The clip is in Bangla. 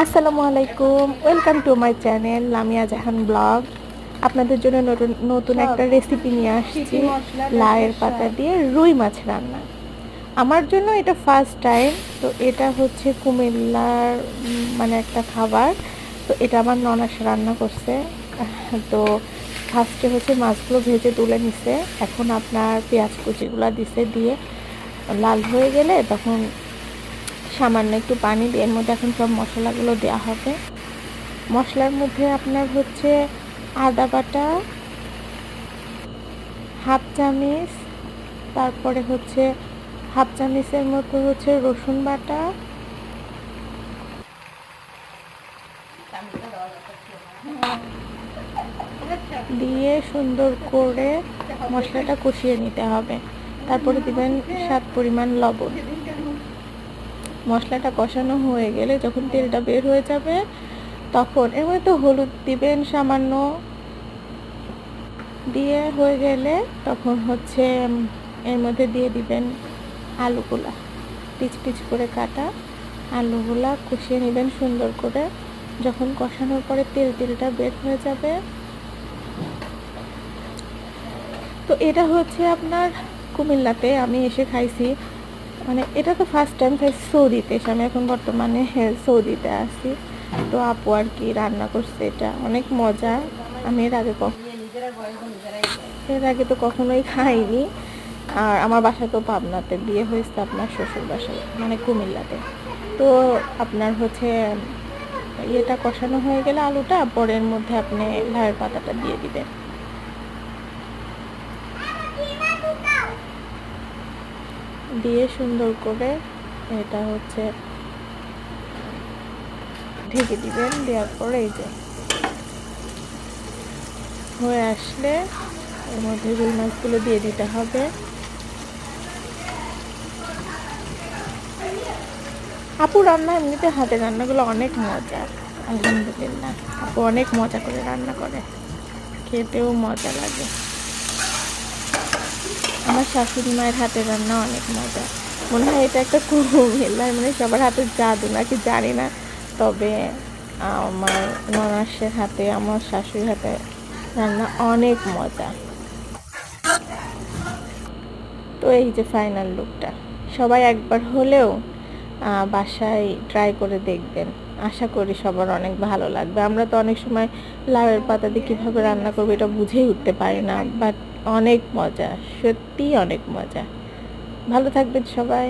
আসসালামু আলাইকুম, welcome to my channel Lamia Jahan blog. আপনাদের জন্য নতুন নতুন একটা রেসিপি নিয়ে আসছি, লাউয়ের পাতা দিয়ে রুই মাছ রান্না। আমার জন্য এটা ফার্স্ট টাইম। তো এটা হচ্ছে কুমিল্লার মানে একটা খাবার। তো এটা আমার ননাস রান্না করছে। তো ফার্স্টে হচ্ছে মাছগুলো ভেজে তুলে নিছে। এখন আপনার পেঁয়াজ কুচিগুলো দিছে, দিয়ে লাল হয়ে গেলে তখন সামান্য একটু পানি দিয়ে এর মধ্যে এখন সব মশলাগুলো দেওয়া হবে। মশলার মধ্যে আপনার হচ্ছে আদা বাটা হাফ চামচ, তারপরে হচ্ছে হাফ চামচের মতো হচ্ছে রসুন বাটা, দিয়ে সুন্দর করে মশলাটা কষিয়ে নিতে হবে। তারপরে দিবেন স্বাদ পরিমাণ লবণ। মশলাটা কষানো হয়ে গেলে যখন তেলটা বের হয়ে যাবে তখন এর মধ্যে হলুদ দিবেন সামান্য, দিয়ে হয়ে গেলে তখন হচ্ছে এর মধ্যে দিয়ে দিবেন আলুগুলা, পিচ পিচ করে কাটা আলুগুলা কষিয়ে নেবেন সুন্দর করে। যখন কষানোর পরে তেলটা বের হয়ে যাবে, তো এটা হচ্ছে আপনার কুমিল্লাতে আমি এসে খাইছি। মানে এটা তো ফার্স্ট টাইম খাইছি সৌদিতে এসে। আমি এখন বর্তমানে সৌদিতে আছি। তো আপু আর কি রান্না করছে, এটা অনেক মজা। আমি এর আগে তো কখনোই খাইনি। আর আমার বাসা তো পাবনাতে, বিয়ে হয়েছে আপনার শ্বশুর বাসায় মানে কুমিল্লাতে। তো আপনার হচ্ছে ইয়েটা কষানো হয়ে গেলে আলুটা, পরের মধ্যে আপনি লাউয়ের পাতাটা দিয়ে দিবেন, দিয়ে সুন্দর করে এটা হচ্ছে ঢেকে দিবেন। দেওয়ার পরে এই যে হয়ে আসলে এর মধ্যে রুই মাছগুলো দিয়ে দিতে হবে। আপু রান্না এমনিতে হাতের রান্নাগুলো অনেক মজা, আলহামদুলিল্লাহ। আপু অনেক মজা করে রান্না করে, খেতেও মজা লাগে। আমার শাশুড়ি মায়ের হাতের রান্না অনেক মজা। মনে হয় এটা একটা কুমিল্লার মানে সবার হাতের জাদু নাকি জানি না, তবে আমার ননাসের হাতে, আমার শাশুড়ির হাতে রান্না অনেক মজা। তো এই যে ফাইনাল লুকটা, সবাই একবার হলেও বাসায় ট্রাই করে দেখবেন। আশা করি সবার অনেক ভালো লাগবে। আমরা তো অনেক সময় লাউয়ের পাতা দিয়ে কীভাবে রান্না করবো এটা বুঝেই উঠতে পারি না, বাট অনেক মজা, সত্যিই অনেক মজা। ভালো থাকবেন সবাই।